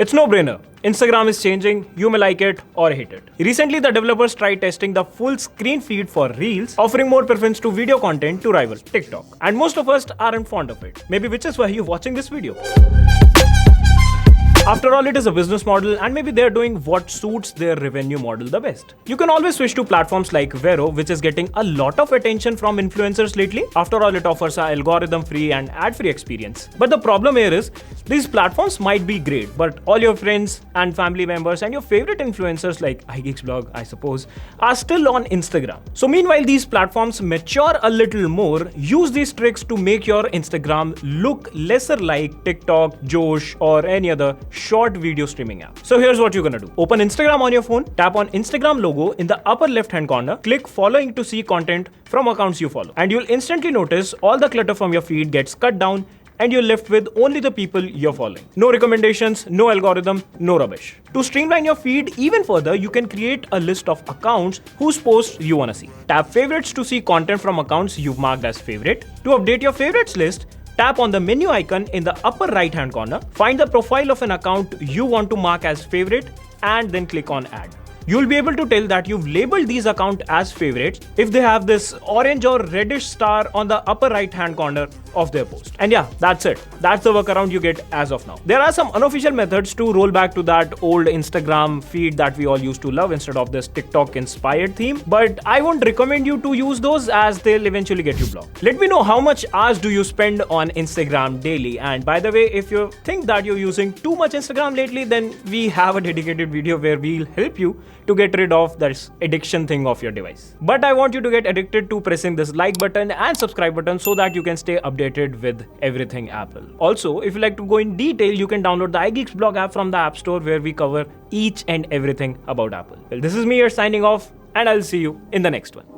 It's no brainer. Instagram is changing, you may like it or hate it. Recently, the developers tried testing the full screen feed for Reels, offering more preference to video content to rival TikTok. And most of us aren't fond of it. Maybe which is why you're watching this video. After all, it is a business model and maybe they're doing what suits their revenue model the best. You can always switch to platforms like Vero, which is getting a lot of attention from influencers lately. After all, it offers an algorithm-free and ad-free experience. But the problem here is, these platforms might be great, but all your friends and family members and your favorite influencers like iGeeksblog, I suppose, are still on Instagram. So meanwhile, these platforms mature a little more, use these tricks to make your Instagram look lesser like TikTok, Josh, or any other short video streaming app. So here's what you're gonna do. Open Instagram on your phone, tap on Instagram logo in the upper left hand corner, click following to see content from accounts you follow. And you'll instantly notice all the clutter from your feed gets cut down and you're left with only the people you're following. No recommendations, no algorithm, no rubbish. To streamline your feed even further, you can create a list of accounts whose posts you wanna see. Tap favorites to see content from accounts you've marked as favorite. To update your favorites list, tap on the menu icon in the upper right hand corner, find the profile of an account you want to mark as favorite, and then click on add. You'll be able to tell that you've labeled these accounts as favorites if they have this orange or reddish star on the upper right hand corner of their post. And yeah, that's it. That's the workaround you get as of now. There are some unofficial methods to roll back to that old Instagram feed that we all used to love instead of this TikTok inspired theme, but I won't recommend you to use those as they'll eventually get you blocked. Let me know how much hours do you spend on Instagram daily, and by the way, if you think that you're using too much Instagram lately, then we have a dedicated video where we'll help you to get rid of this addiction thing of your device. But I want you to get addicted to pressing this like button and subscribe button so that you can stay updated with everything Apple. Also, if you like to go in detail, you can download the iGeeksblog app from the App Store where we cover each and everything about Apple. Well, this is me here signing off, and I'll see you in the next one.